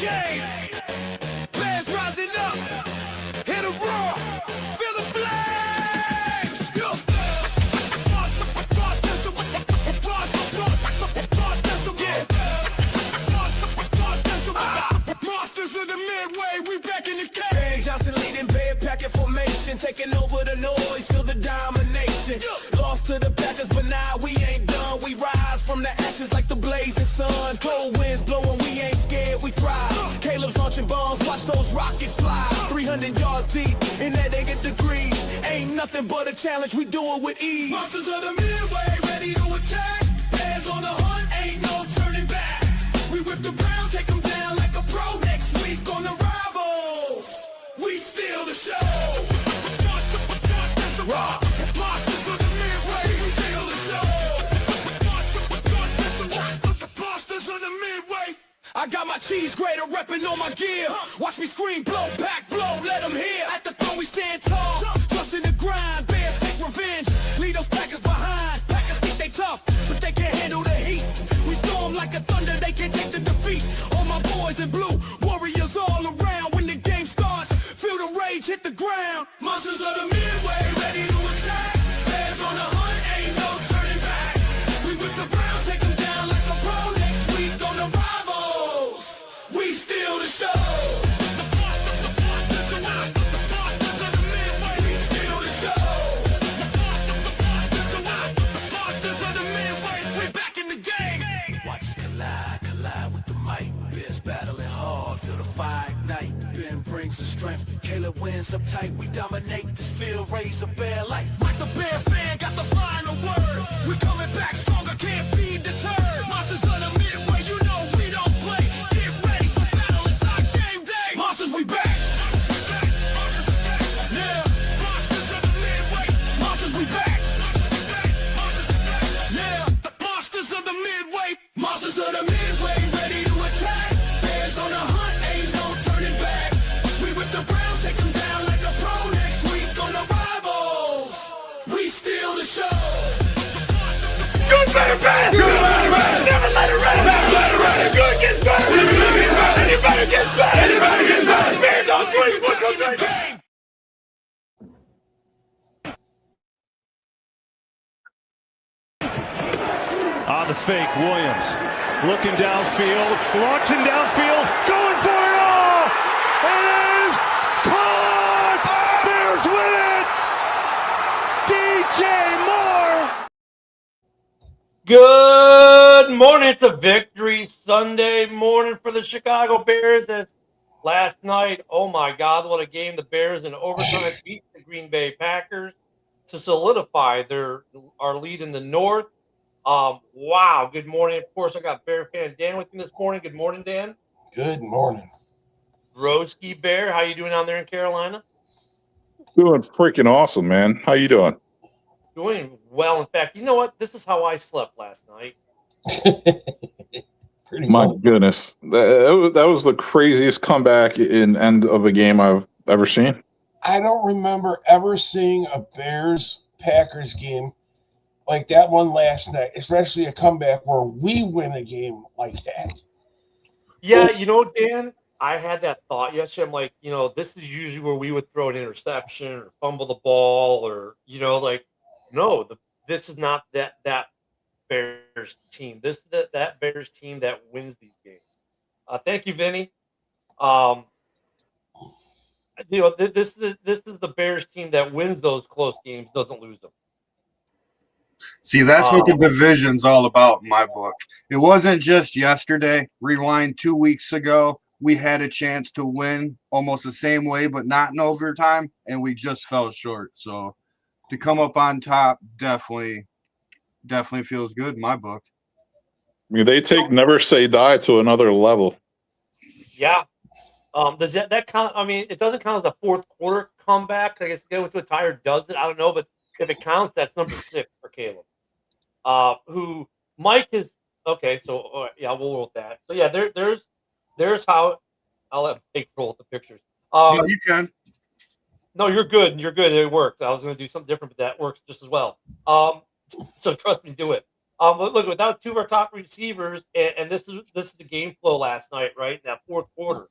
game. Bears rising up. Hit a roar. Feel the flames. Yo. Monsters of the midway, we back in the game. Johnson leading bed, packing formation, taking over the noise, feel the domination. Lost to the Packers, but now we ain't done. We rise from the ashes like the blazing sun. Cold winds blowing, we ain't scared, we thrive. Caleb's launching bombs, watch those rockets fly. 300 yards deep, in that they get degrees. Ain't nothing but a challenge, we do it with ease. Monsters of the midway, ready to attack. Bears on the hunt, ain't no turning back. We whip the Browns, take them down like a pro. Next week on the Rivals, we steal the show. Rock. Monsters of the midway, we steal the show. Monsters of the midway. I got my cheese grater reppin' on my gear. Watch me scream, blow, back, blow, let them hear. At the throne we stand tall, trust in the grind. Bears take revenge, leave those Packers behind. Packers think they tough, but they can't handle the heat. We storm like a thunder, they can't take the defeat. All my boys in blue, warriors all around. When the game starts, feel the rage hit the ground. Monsters of the midway, ready to attack. Bears on the hunt, ain't no turning back. We whip the Browns, take them down like a pro. Next week on the Rivals, we steal the show. Battling hard, feel the fire ignite. Ben brings the strength, Caleb wins uptight. We dominate this field, raise a bear light. Like the Bear fan got the final word. We coming back stronger, can't be deterred. Monsters of the midway, you know we don't play. Get ready for battle, it's our game day. Monsters, we back. Yeah, monsters of the midway. Monsters, we back. Yeah, monsters of the midway. Monsters of the midway, ready to attack. On the hunt, ain't no turning back. We whip the Browns, take them down like a pro. Next week on the Rivals, we steal the show. Good, better, bad. Good, better, bad. Never let it rest. Never let it rest. Good gets better. Anybody gets better. Anybody gets better. Bears on three. What's up, game? On the fake, Williams looking downfield, launching downfield, going for it all! It is caught! Bears win it! DJ Moore! Good morning. It's a victory Sunday morning for the Chicago Bears. As last night, oh my God, what a game. The Bears in overtime beat the Green Bay Packers to solidify our lead in the North. Wow. Good morning. Of course, I got Bear fan Dan with me this morning. Good morning, Dan. Good morning. Broski Bear, how you doing down there in Carolina? Doing freaking awesome, man. How you doing? Doing well. In fact, you know what? This is how I slept last night. My goodness. That was the craziest comeback in end of a game I've ever seen. I don't remember ever seeing a Bears-Packers game like that one last night, especially a comeback where we win a game like that. Yeah, you know, Dan, I had that thought yesterday. I'm like, this is usually where we would throw an interception or fumble the ball or, no, this is not that Bears team. This is that Bears team that wins these games. Thank you, Vinny. This is the Bears team that wins those close games, doesn't lose them. See, that's what the division's all about in my book. It wasn't just yesterday. Rewind 2 weeks ago, we had a chance to win almost the same way, but not in overtime, and we just fell short. So to come up on top definitely feels good in my book. I mean, they take never say die to another level. Yeah. Does that count? I mean, it doesn't count as a fourth quarter comeback. I guess going to a tie or does it? I don't know, but if it counts, that's number 6 for Caleb. Who Mike is okay. So yeah, we'll roll with that. So yeah, there's how I'll let Mike roll with the pictures. You can. No, you're good. You're good. It worked. I was going to do something different, but that works just as well. So trust me, do it. But look, without two of our top receivers, and this is the game flow last night, right? In that fourth quarter.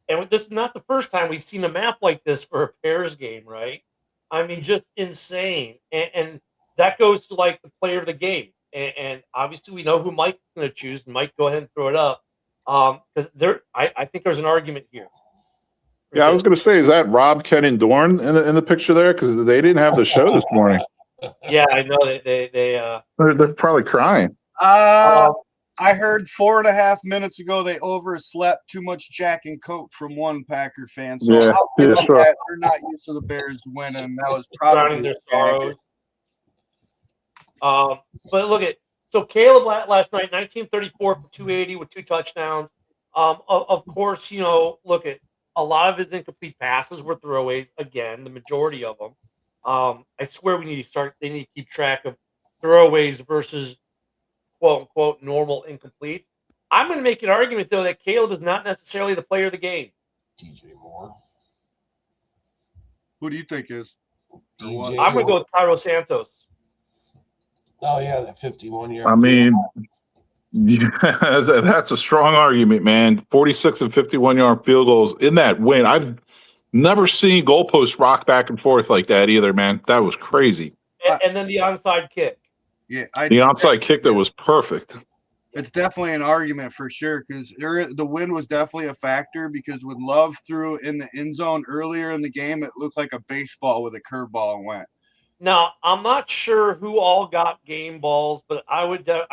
And this is not the first time we've seen a map like this for a Bears game, right? I mean, just insane. And that goes to like the player of the game. And obviously, we know who Mike's going to choose. And Mike, go ahead and throw it up. Because I think there's an argument here. Yeah, I was going to say, is that Rob, Ken, and Dorn in the picture there? Because they didn't have the show this morning. Yeah, I know They're probably crying. I heard 4.5 minutes ago they overslept too much Jack and Coke from one Packer fan. So Yeah, I'll give them sure. that. They're not used to the Bears winning. That was probably their sorrows. But look at so Caleb last night, 1934 for 280 with 2 touchdowns. Of course, look at a lot of his incomplete passes were throwaways. Again, the majority of them. I swear they need to keep track of throwaways versus quote unquote normal incomplete. I'm going to make an argument though that Caleb is not necessarily the player of the game. DJ Moore. Who do you think is? DJ I'm going to go with Cairo Santos. Oh yeah, that 51-yard. I mean, that's a strong argument, man. 46 and 51-yard field goals in that win. I've never seen goalposts rock back and forth like that either, man. That was crazy. And then the onside kick. Yeah, the onside kick that was perfect. It's definitely an argument for sure because the win was definitely a factor because when Love threw in the end zone earlier in the game, it looked like a baseball with a curveball and went. Now, I'm not sure who all got game balls, but I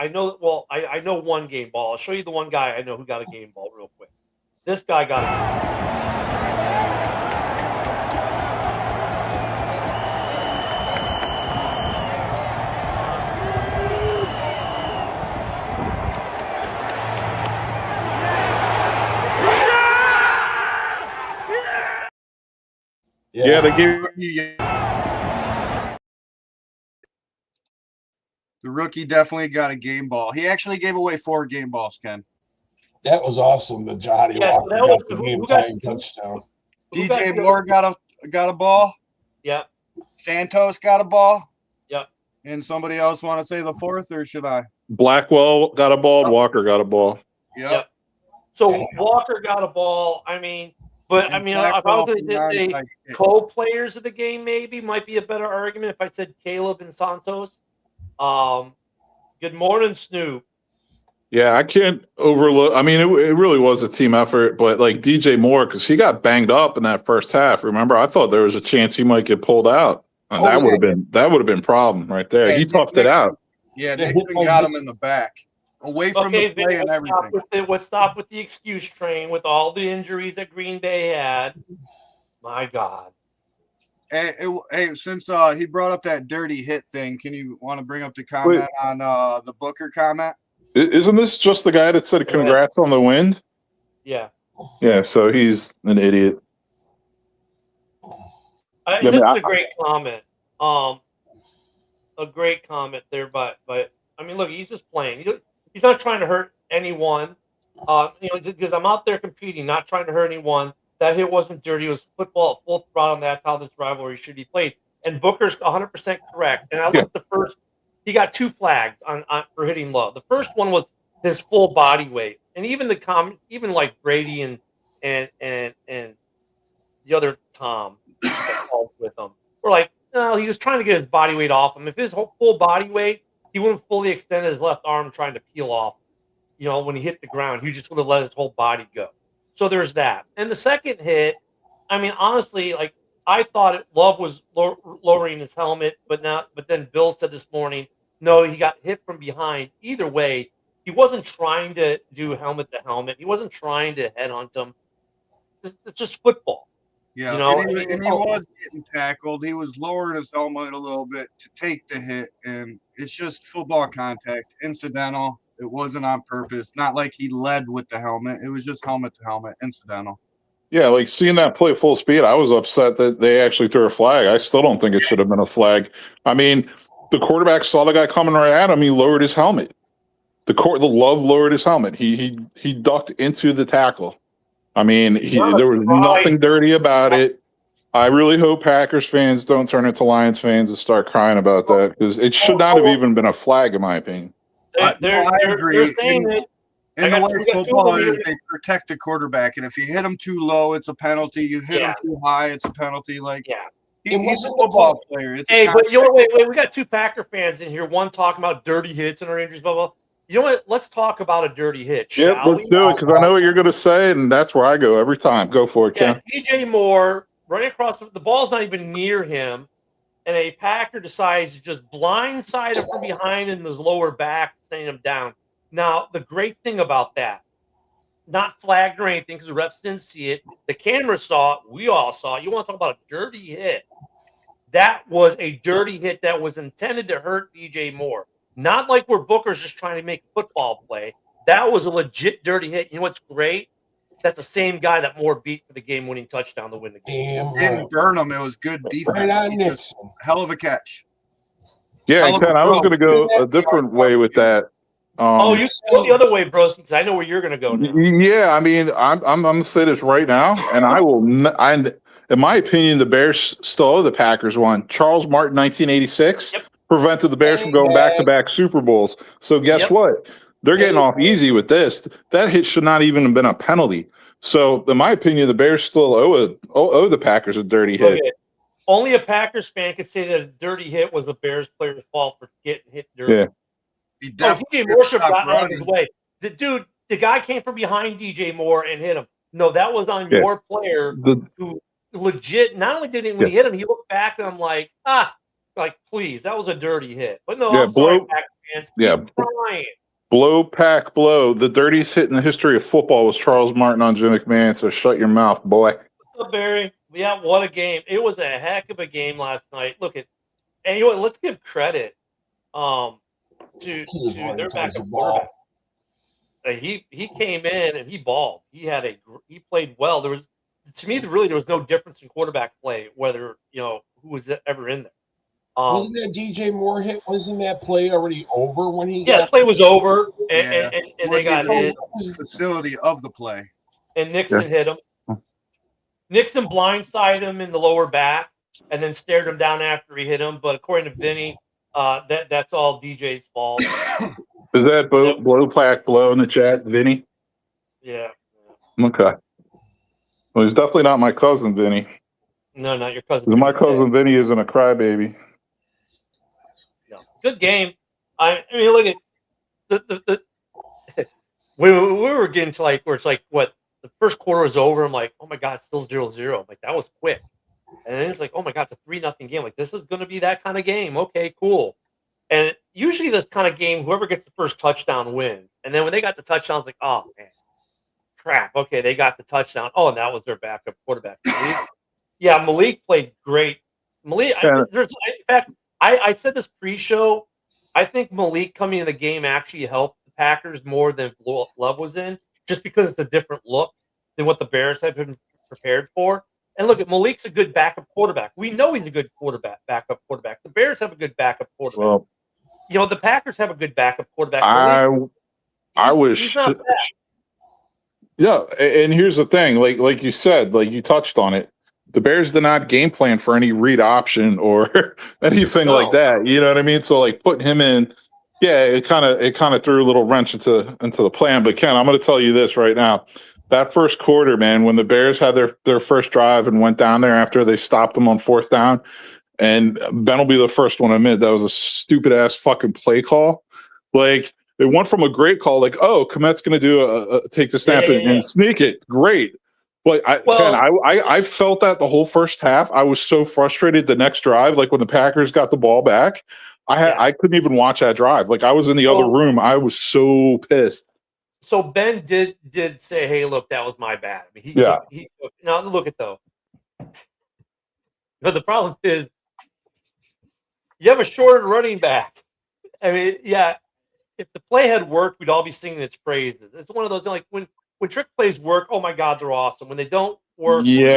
know one game ball. I'll show you the one guy I know who got a game ball real quick. This guy got a game ball. Yeah, they gave the rookie definitely got a game ball. He actually gave away 4 game balls, Ken. That was awesome. The Johnny Walker got the game-time touchdown. DJ Moore got a ball. Yeah. Santos got a ball. Yep. And somebody else want to say the fourth, or should I? Blackwell got a ball. Walker got a ball. Yep. So Walker got a ball. I mean, if I was going to say co-players of the game, maybe might be a better argument if I said Caleb and Santos. Good morning, Snoop. Yeah, I can't overlook. I mean, it really was a team effort, but like DJ Moore, because he got banged up in that first half. Remember, I thought there was a chance he might get pulled out. And that would have been problem right there. Yeah, he toughed it out. Yeah, Nixon got him in the back, away from the play and everything. Let's stop with the excuse train with all the injuries that Green Bay had. My God. Hey, since he brought up that dirty hit thing, can you want to bring up the comment on the Booker comment? Isn't this just the guy that said congrats on the win? Yeah. Yeah, so he's an idiot. This is a great comment. A great comment there, but I mean, look, he's just playing. He's not trying to hurt anyone. Because I'm out there competing, not trying to hurt anyone. That hit wasn't dirty. It was football at full throttle, and that's how this rivalry should be played. And Booker's 100% correct. And I looked the first. He got 2 flags on for hitting Love. The first one was his full body weight, and even even like Brady and the other Tom with him were like, no, he was trying to get his body weight off him. If his full body weight, he wouldn't fully extend his left arm trying to peel off. When he hit the ground, he just would have let his whole body go. So there's that. And the second hit, I mean, honestly, like I thought Love was lowering his helmet, but then Bill said this morning, no, he got hit from behind. Either way, he wasn't trying to do helmet to helmet. He wasn't trying to headhunt him. It's just football. Yeah, and he was getting tackled. He was lowering his helmet a little bit to take the hit, and it's just football contact, incidental. It wasn't on purpose. Not like he led with the helmet. It was just helmet to helmet, incidental. Yeah, like seeing that play full speed, I was upset that they actually threw a flag. I still don't think it should have been a flag. I mean, the quarterback saw the guy coming right at him. He lowered his helmet. The Love lowered his helmet. He ducked into the tackle. I mean, there was nothing dirty about it. I really hope Packers fans don't turn into Lions fans and start crying about that because it should not have even been a flag, in my opinion. I agree. They're saying that. And the way we got two of football them is, here. they protect the quarterback, and if you hit him too low, it's a penalty. You hit him Yeah. too high, it's a penalty. Like, Yeah. he's a wasn't the football player. It's Hey, a but you know what? Wait. We got two Packer fans in here. One talking about dirty hits and our injuries, blah, blah. You know what? Let's talk about a dirty hit, Yep, shall let's we? do it because I know what you're going to say, and that's where I go every time. Go for it, Yeah, Ken. DJ Moore running across the ball's not even near him, and a Packer decides to just blindside him from behind in his lower back, sending him down. Now, the great thing about that, not flagged or anything because the refs didn't see it. The camera saw it. We all saw it. You want to talk about a dirty hit? That was a dirty hit that was intended to hurt DJ Moore. Not like where Booker's just trying to make a football play. That was a legit dirty hit. You know what's great? That's the same guy that Moore beat for the game-winning touchdown to win the game. didn't burn him. It was good defense. Right on He Nixon. just- hell of a catch. Yeah, Hell of a Ken, I was throw. going to go a different way with that. Oh, you go the other way, bros, because I know where you're going to go now. Yeah, I mean, I'm going to say this right now, and I will. In my opinion, the Bears still owe the Packers one. Charles Martin, 1986, prevented the Bears from going back-to-back Super Bowls. So guess what? They're getting off easy with this. That hit should not even have been a penalty. So, in my opinion, the Bears still owe the Packers a dirty hit. Okay. Only a Packers fan could say that a dirty hit was the Bears player's fault for getting hit dirty. Yeah. He Oh, definitely DJ Moore should have stopped gotten out of his running. way. The guy came from behind DJ Moore and hit him. No, that was on your player who legit. Not only did he when he hit him, he looked back and I'm like, please, that was a dirty hit. But no, I'm sorry, Packers fans. Keep trying. Blow, pack, blow. The dirtiest hit in the history of football was Charles Martin on Jim McMahon. So shut your mouth, boy. What's up, Barry? Yeah, what a game! It was a heck of a game last night. Look at, and you know what? Let's give credit to their backup quarterback. He came in and he balled. He played well. There was, to me, there was no difference in quarterback play whether who was ever in there. Wasn't that DJ Moore hit? Wasn't that play already over when he? Yeah, the play was over, and they got hit. Facility of the play, and Nixon hit him. Nixon blindsided him in the lower back, and then stared him down after he hit him. But according to Vinny, that's all DJ's fault. Is that blow, pack, blow in the chat, Vinny? Yeah. Okay. Well, he's definitely not my cousin, Vinny. No, not your cousin. My cousin Vinny isn't a crybaby. No. Good game. I mean, look at the we were getting to where it's what the first quarter was over. I'm like, oh my god, it's still 0-0. I'm like, that was quick. And then it's like, oh my god, it's a 3-0 game. Like, this is going to be that kind of game. Okay, cool. And usually this kind of game, whoever gets the first touchdown wins. And then when they got the touchdown, it's like, oh man, crap. Okay, they got the touchdown. Oh, and that was their backup quarterback. Malik played great. Malik, in fact, I said this pre-show. I think Malik coming in the game actually helped the Packers more than Love was in, just because it's a different look than what the Bears have been prepared for. And look, Malik's a good backup quarterback. We know he's a good backup quarterback. The Bears have a good backup quarterback. Well, the Packers have a good backup quarterback. I wish. He's not bad. Yeah, and here's the thing, like you said, like you touched on it. The Bears did not game plan for any read option or anything like that. You know what I mean? So like putting him in, it kind of threw a little wrench into the plan. But Ken, I'm going to tell you this right now. That first quarter, man, when the Bears had their first drive and went down there after they stopped them on fourth down, and Ben will be the first one to admit that was a stupid ass fucking play call. Like it went from a great call, like, oh, Komet's going to do take the snap and sneak it, great. But Ken, I felt that the whole first half. I was so frustrated. The next drive, like when the Packers got the ball back, I couldn't even watch that drive. Like I was in the other room. I was so pissed. So Ben did say, "Hey, look, that was my bad." I mean, he now look at though. But the problem is, you have a shorter running back. I mean, if the play had worked, we'd all be singing its praises. It's one of those like when trick plays work, oh my god, they're awesome. When they don't work, I mean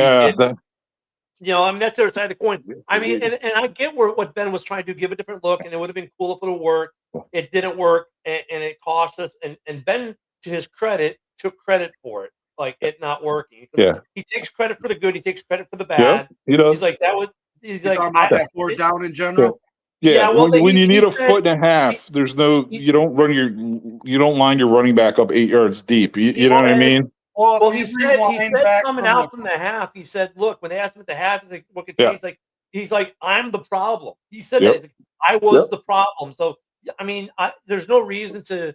that's the other side of the coin. I mean, and I get what Ben was trying to do, give a different look, and it would have been cool if it would work. It didn't work, and it cost us. And Ben, to his credit, took credit for it, like it not working. He takes credit for the good. He takes credit for the bad. Yeah, he does. He's like that was. He's like about that fourth down in general. Yeah, well, when you he need a said foot and a half, there's no he, you don't line your running back up 8 yards deep. You he know what I said mean? Well, Well, if you he rewind said back coming from the out from the half, he said, "Look, when they asked him at the half, he's like, what could Yeah. change?" Like he's like, "I'm the problem." He said that. Yep. He's like, I Yep. was the problem. So I mean, there's no reason to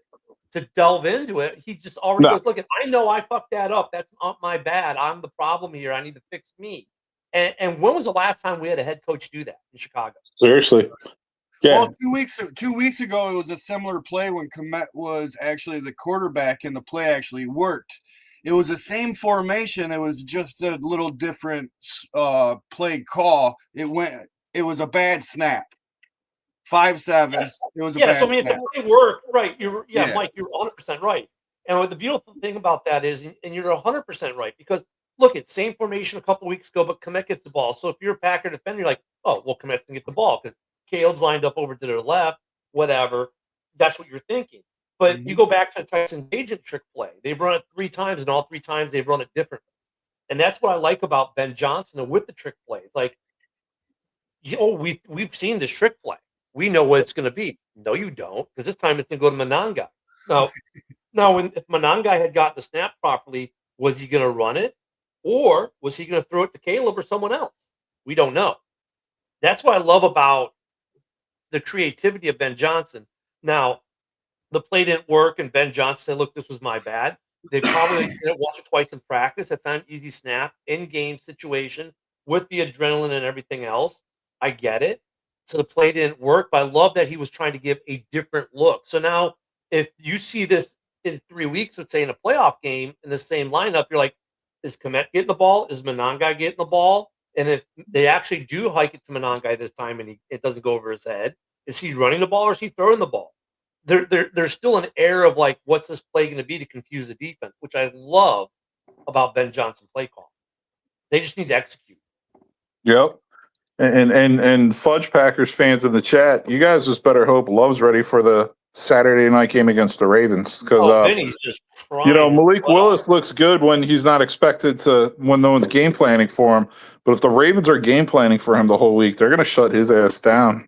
delve into it. He just already No, goes, "Look, I know I fucked that up. That's not my bad. I'm the problem here. I need to fix me." And when was the last time we had a head coach do that in Chicago? seriously. Yeah. Well, 2 weeks ago, it was a similar play when Komet was actually the quarterback and the play actually worked. It was the same formation. It was just a little different play call. It was a bad snap. 5-7. Yes. It was a Yeah, so bad I mean, if the snap. play worked, right, Yeah. Mike, you're 100% right. And what the beautiful thing about that is, and you're 100% right, because look, it's same formation a couple weeks ago, but Komet gets the ball. So if you're a Packer defender, you're like, oh, well, Komet can get the ball because Caleb's lined up over to their left, whatever. That's what you're thinking. But you Mhm. go back to the Tyson agent trick play. They've run it 3 times, and all 3 times they've run it differently. And that's what I like about Ben Johnson and with the trick plays. Like, we've seen this trick play. We know what it's going to be. No, you don't, because this time it's going to go to Monangai. Now, if Monangai had gotten the snap properly, was he going to run it, or was he going to throw it to Caleb or someone else? We don't know. That's what I love about the creativity of Ben Johnson. Now, the play didn't work, and Ben Johnson said, "Look, this was my bad." They probably did it once or twice in practice. That's not an easy snap in game situation with the adrenaline and everything else. I get it. So the play didn't work, but I love that he was trying to give a different look. So now, if you see this in 3 weeks, let's say in a playoff game in the same lineup, you're like, is Komet getting the ball? Is Monangai getting the ball? And if they actually do hike it to Monangai this time and it doesn't go over his head, is he running the ball or is he throwing the ball? There's still an air of like, what's this play going to be to confuse the defense, which I love about Ben Johnson play call. They just need to execute. Yep. And Fudge Packers fans in the chat, you guys just better hope Love's ready for the Saturday night game against the Ravens because Vinny's just crying. Malik Willis looks good when he's not expected to when no one's game planning for him. But if the Ravens are game planning for him the whole week, they're going to shut his ass down.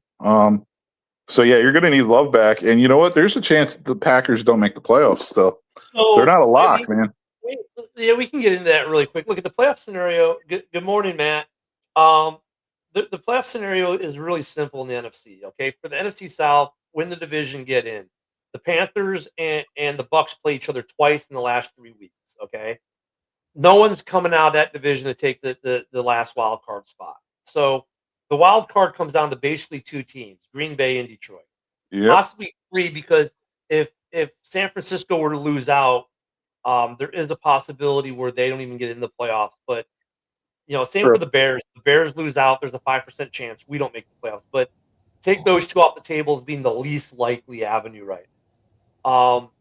So yeah, you're going to need Love back, and you know what? There's a chance the Packers don't make the playoffs. Still, they're not a lock, man. We can get into that really quick. Look at the playoff scenario. Good morning, Matt. The playoff scenario is really simple in the NFC. Okay, for the NFC South, win the division, get in. The Panthers and the Bucks play each other twice in the last 3 weeks. Okay, no one's coming out of that division to take the last wild card spot. So the wild card comes down to basically 2 teams: Green Bay and Detroit. Yep. Possibly 3, because if San Francisco were to lose out, there is a possibility where they don't even get in the playoffs. But same Sure. for the Bears. The Bears lose out, there's a 5% chance we don't make the playoffs. But take those 2 off the table as being the least likely avenue right now.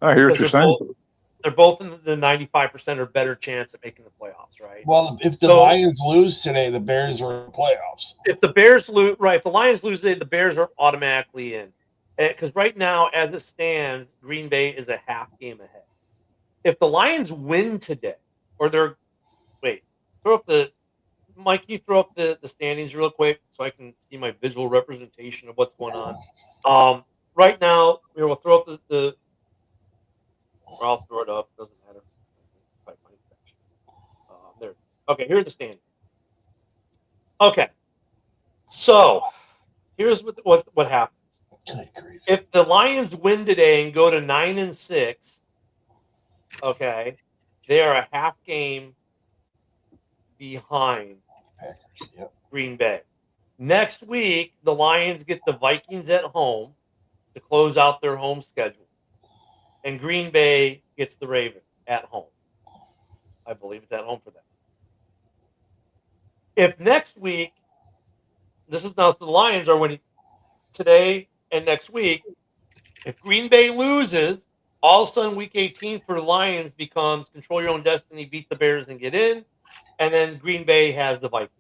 I hear what you're saying. They're both in the 95% or better chance at making the playoffs, right? Well, if the Lions lose today, the Bears are in the playoffs. If the Bears lose, right? If the Lions lose today, the Bears are automatically in. Because right now, as it stands, Green Bay is a half game ahead. If the Lions win today, or throw up the Mike, can you throw up the standings real quick so I can see my visual representation of what's going on? Right now, we'll throw up the or I'll throw it up. Doesn't matter. There. Okay, here's the standings. Okay, so here's what happens. If the Lions win today and go to 9-6, okay, they are a half game behind Green Bay. Next week, the Lions get the Vikings at home to close out their home schedule, and Green Bay gets the Ravens at home. I believe it's at home for them. If next week, this is now the Lions are winning today and next week. If Green Bay loses, all of a sudden week 18 for the Lions becomes control your own destiny, beat the Bears and get in, and then Green Bay has the Vikings.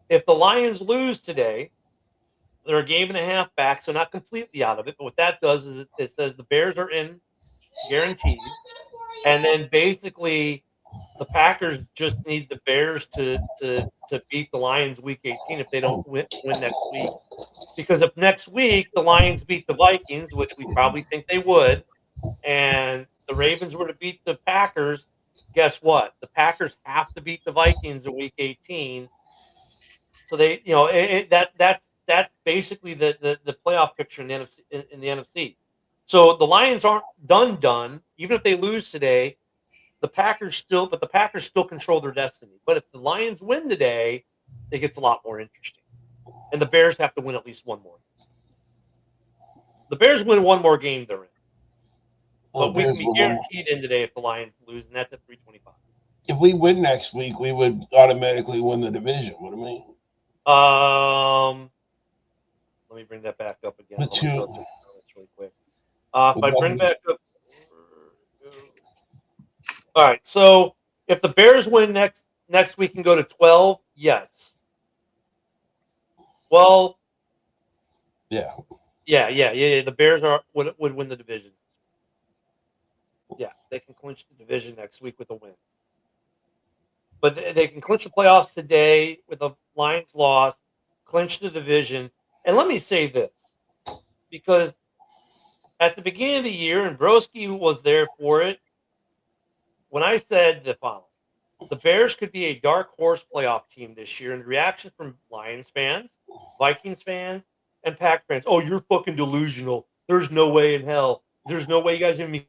If the Lions lose today, they're a game and a half back, so not completely out of it. But what that does is it says the Bears are in guaranteed, and then basically The Packers just need the Bears to beat the Lions week 18 if they don't win next week. Because if next week the Lions beat the Vikings, which we probably think they would, and the Ravens were to beat the Packers, guess what? The Packers have to beat the Vikings in week 18. So they, that's basically the playoff picture in the NFC. In the NFC. So the Lions aren't done. Even if they lose today, the Packers still control their destiny. But if the Lions win today, it gets a lot more interesting. And the Bears have to win at least one more. The Bears win one more game, they're in. But we can be guaranteed in today if the Lions lose, and that's at 325. If we win next week, we would automatically win the division, wouldn't we? Let me bring that back up again. The two. Really quick. If I bring back up. All right. So if the Bears win next week and go to 12, yes. Well. Yeah. The Bears would win the division. Yeah, they can clinch the division next week with a win. But they can clinch the playoffs today with a Lions loss, clinch the division. And let me say this, because at the beginning of the year, and Broski was there for it, when I said the following, the Bears could be a dark horse playoff team this year, and the reaction from Lions fans, Vikings fans, and Pack fans, oh, you're fucking delusional. There's no way in hell. There's no way you guys are going to be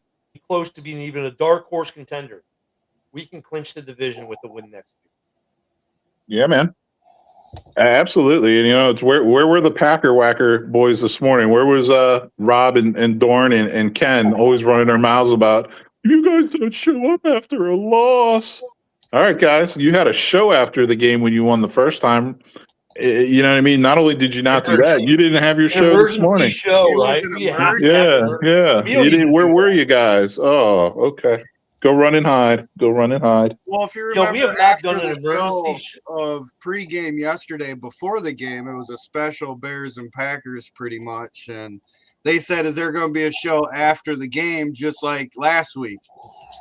close to being even a dark horse contender. We can clinch the division with the win next week. Yeah, man. Absolutely. And, it's where were the Packer Whacker boys this morning? Where was Rob and Dorn and Ken always running their mouths about, you guys don't show up after a loss? All right, guys, you had a show after the game when you won the first time. You know what I mean? Not only did you not do that, you didn't have your show this morning. Show, right? Yeah. You didn't, where were you guys? Oh, okay. Go run and hide. Well, if you remember, we have not after done an the show emergency of pregame yesterday, before the game, it was a special Bears and Packers pretty much. And they said, is there going to be a show after the game just like last week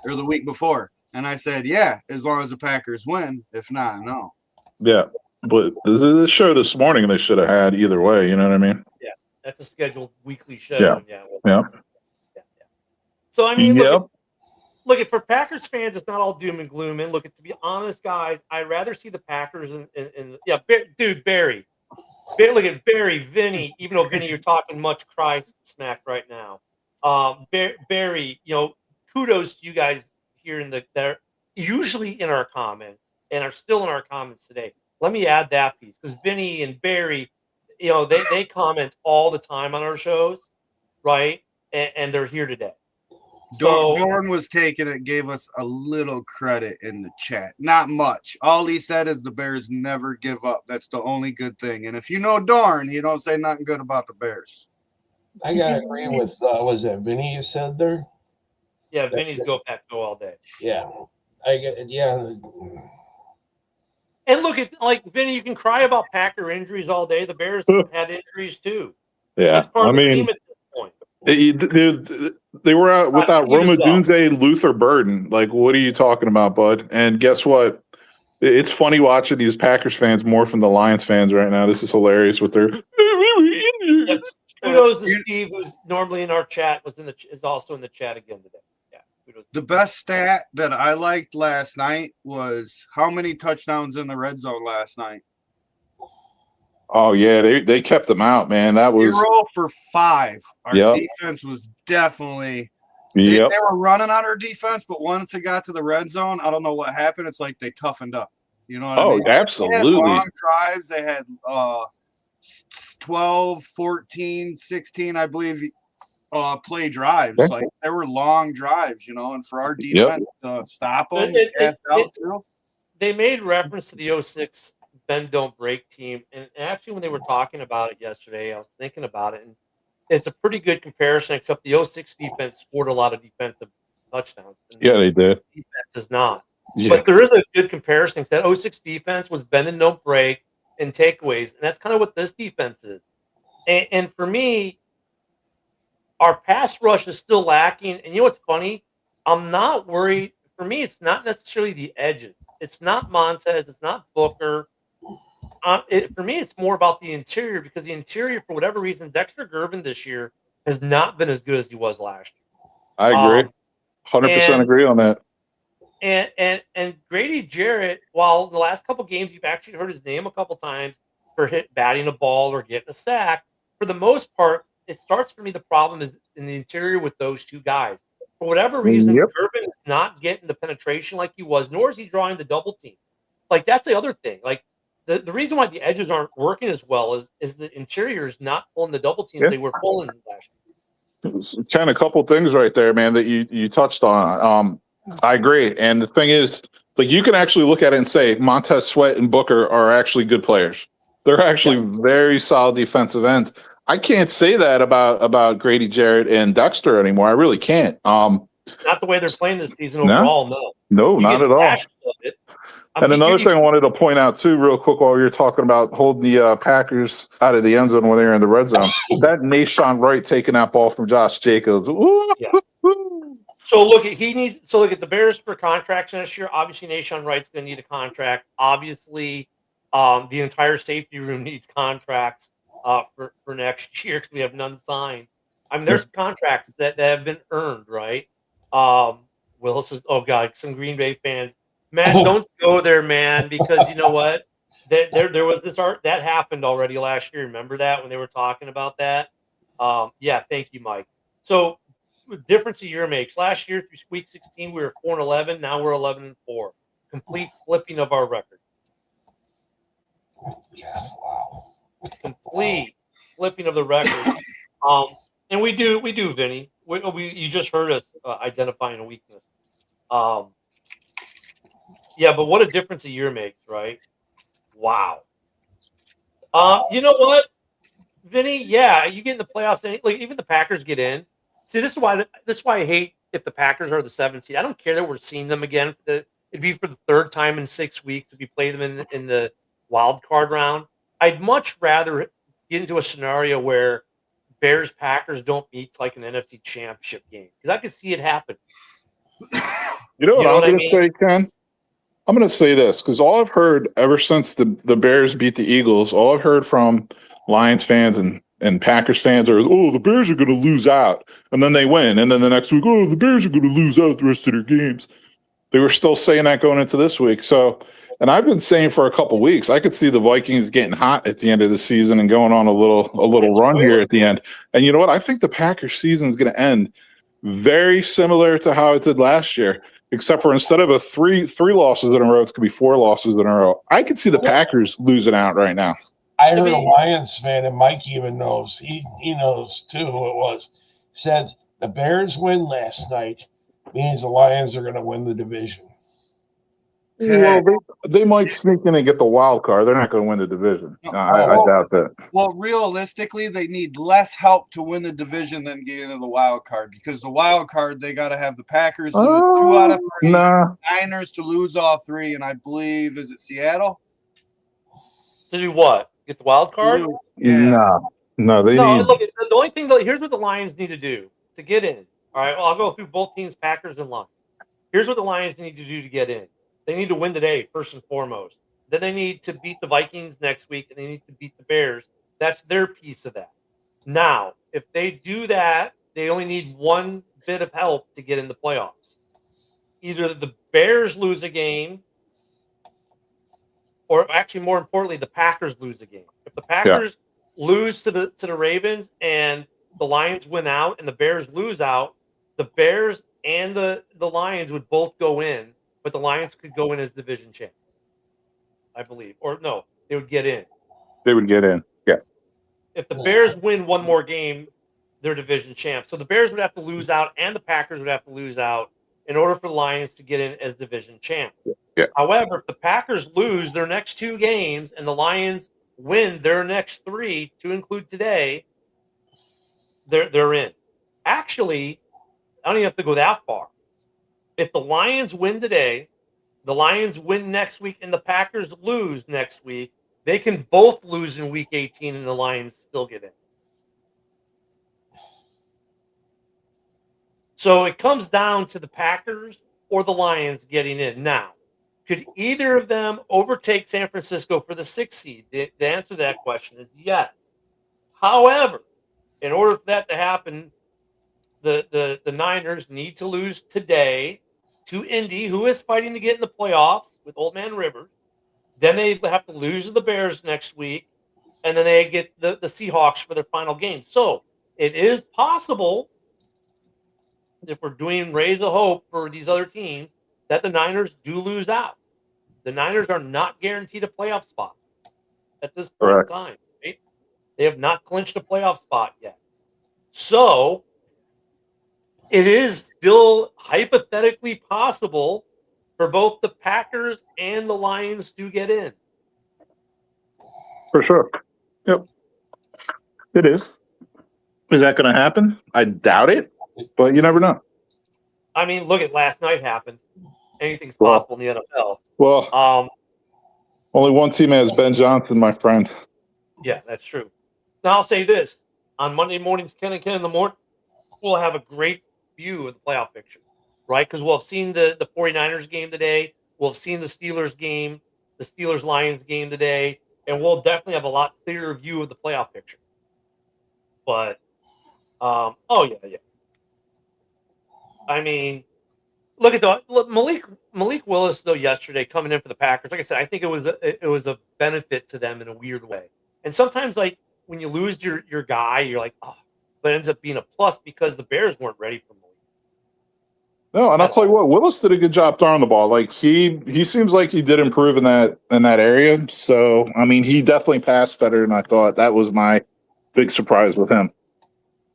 or the week before? And I said, yeah, as long as the Packers win. If not, no. Yeah. But the show this morning they should have had either way. You know what I mean? Yeah. That's a scheduled weekly show. Yeah. So, I mean, look, for Packers fans, it's not all doom and gloom. And look, to be honest, guys, I'd rather see the Packers Barry. Look at Barry, Vinny, even though, Vinny, you're talking much cry smack right now. Barry, kudos to you guys here that are usually in our comments and are still in our comments today. Let me add that piece, because Vinny and Barry, they comment all the time on our shows, right? And they're here today. Dorn was taking it, gave us a little credit in the chat. Not much. All he said is the Bears never give up. That's the only good thing. And if you know Dorn, he don't say nothing good about the Bears. I got to agree with, was that Vinny you said there? Yeah, Vinny's go all day. Yeah. And look at, like, Vinny, you can cry about Packer injuries all day. The Bears had injuries too. Yeah. I mean, at this point. They were out without Roma Dunze, Luther Burden. Like, what are you talking about, bud? And guess what? It's funny watching these Packers fans more from the Lions fans right now. This is hilarious with their kudos to Steve, who's normally in our chat, is also in the chat again today. The best stat that I liked last night was how many touchdowns in the red zone last night. Oh yeah, they kept them out, man. That was 0 for 5. Our defense was definitely. They were running on our defense, but once it got to the red zone, I don't know what happened. It's like they toughened up. You know what I mean? Absolutely. They had long drives. They had 12, 14, 16, I believe. Play drives, like they were long drives, and for our defense to stop them, they made reference to the 06 bend don't break team, and actually when they were talking about it yesterday, I was thinking about it, and it's a pretty good comparison. Except the 06 defense scored a lot of defensive touchdowns. Yeah, they did. The defense is not, but there is a good comparison. That 06 defense was bend and don't break and takeaways, and that's kind of what this defense is. And for me, our pass rush is still lacking. And you know what's funny? I'm not worried for me, it's not necessarily the edges. It's not Montez. It's not Booker. For me, it's more about the interior because the interior, for whatever reason, Dexter Gervin this year has not been as good as he was last I year. agree. 100% And agree on that. and Grady Jarrett, while the last couple games you've actually heard his name a couple times for batting a ball or getting a sack, for the most part, it starts for me. The problem is in the interior with those two guys. For whatever reason, Yep. Gervin is not getting the penetration like he was, nor is he drawing the double team. Like that's the other thing. Like the reason why the edges aren't working as well is the interior is not pulling the double teams Yeah. they were pulling last year. Kind of couple things right there, man, that you touched on. I agree. And the thing is, like, you can actually look at it and say Montez Sweat and Booker are actually good players. They're actually very solid defensive ends. I can't say that about Grady Jarrett and Dexter anymore. I really can't. Not the way they're playing this season No. overall, no. No, You not get at all. flashes of it. And another thing I wanted to point out too, real quick, while you're talking about holding the Packers out of the end zone when they're in the red zone, that Nashawn Wright taking that ball from Josh Jacobs. Ooh, Yeah. So look at the Bears for contracts next year. Obviously, Nashawn Wright's going to need a contract. Obviously, the entire safety room needs contracts for next year because we have none signed. I mean, there's contracts that have been earned, right? Willis is, oh god, some Green Bay fans, man, don't go there, man, because you know what? There was this art that happened already last year. Remember that when they were talking about that? Yeah, thank you, Mike. So difference a year makes. Last year through week 16, we were 4-11. Now we're 11-4. Complete flipping of our record. Yeah, wow. Complete flipping of the record. And we do, Vinny. You just heard us identifying a weakness. Yeah, but what a difference a year makes, right? Wow. You know what, Vinny? Yeah, you get in the playoffs, and like even the Packers get in. See, this is why I hate if the Packers are the 7th seed. I don't care that we're seeing them again. It'd be for the 3rd time in 6 weeks if we play them in the wild card round. I'd much rather get into a scenario where Bears Packers don't meet like an NFC Championship game because I could see it happen. You know what I'm going to mean? say, Ken? I'm going to say this because all I've heard ever since the Bears beat the Eagles, all I've heard from Lions fans and Packers fans are, oh, the Bears are going to lose out. And then they win. And then the next week, oh, the Bears are going to lose out the rest of their games. They were still saying that going into this week. So, and I've been saying for a couple of weeks, I could see the Vikings getting hot at the end of the season and going on a little run here at the end. And you know what? I think the Packers season is going to end very similar to how it did last year, except for instead of a three losses in a row, it's going to be 4 losses in a row. I could see the Packers losing out right now. I heard a Lions fan, and Mike even knows. He knows too who it was. Said the Bears win last night means the Lions are going to win the division. Well, they might sneak in and get the wild card. They're not going to win the division. I doubt that. Well, realistically, they need less help to win the division than get into the wild card because the wild card, they got to have the Packers lose 2 out of 3, Niners to lose all 3, and I believe, is it Seattle? To do what? Get the wild card? Yeah. No, they need. Look, the only thing, here's what the Lions need to do to get in. All right, well, I'll go through both teams, Packers and Lions. Here's what the Lions need to do to get in. They need to win today, first and foremost. Then they need to beat the Vikings next week, and they need to beat the Bears. That's their piece of that. Now, if they do that, they only need one bit of help to get in the playoffs. Either the Bears lose a game, or actually, more importantly, the Packers lose a game. If the Packers lose to the Ravens and the Lions win out and the Bears lose out, the Bears and the Lions would both go in, but the Lions could go in as division champs, I believe. Or no, they would get in. They would get in. Yeah. If the Bears win one more game, they're division champs. So the Bears would have to lose out and the Packers would have to lose out in order for the Lions to get in as division champs. Yeah. However, if the Packers lose their next 2 games and the Lions win their next 3, to include today, they're in. Actually, I don't even have to go that far. If the Lions win today, the Lions win next week, and the Packers lose next week, they can both lose in week 18 and the Lions still get in. So it comes down to the Packers or the Lions getting in. Now, could either of them overtake San Francisco for the 6th seed? The answer to that question is yes. However, in order for that to happen, the Niners need to lose today to Indy, who is fighting to get in the playoffs with Old Man Rivers. Then they have to lose to the Bears next week, and then they get the Seahawks for their final game. So it is possible, if we're doing raise a hope for these other teams, that the Niners do lose out. The Niners are not guaranteed a playoff spot at this point Correct. in time. Right? They have not clinched a playoff spot yet. So it is still hypothetically possible for both the Packers and the Lions to get in. For sure. Yep. It is. Is that going to happen? I doubt it, but you never know. I mean, look at last night happened. Anything's Well, possible in the NFL. Well, only one team has Ben Johnson, my friend. Yeah, that's true. Now I'll say this. On Monday mornings, Ken and Ken in the morning, we'll have a great view of the playoff picture, right? Because we'll have seen the 49ers game today. We'll have seen the Steelers game, the Steelers-Lions game today, and we'll definitely have a lot clearer view of the playoff picture. But, oh, yeah. I mean, look Malik Willis, though, yesterday coming in for the Packers. Like I said, I think it was a benefit to them in a weird way. And sometimes, like, when you lose your guy, you're like, oh, but it ends up being a plus because the Bears weren't ready for Malik. No, and I'll tell you what, Willis did a good job throwing the ball. Like he seems like he did improve in that area. So I mean, he definitely passed better than I thought. That was my big surprise with him.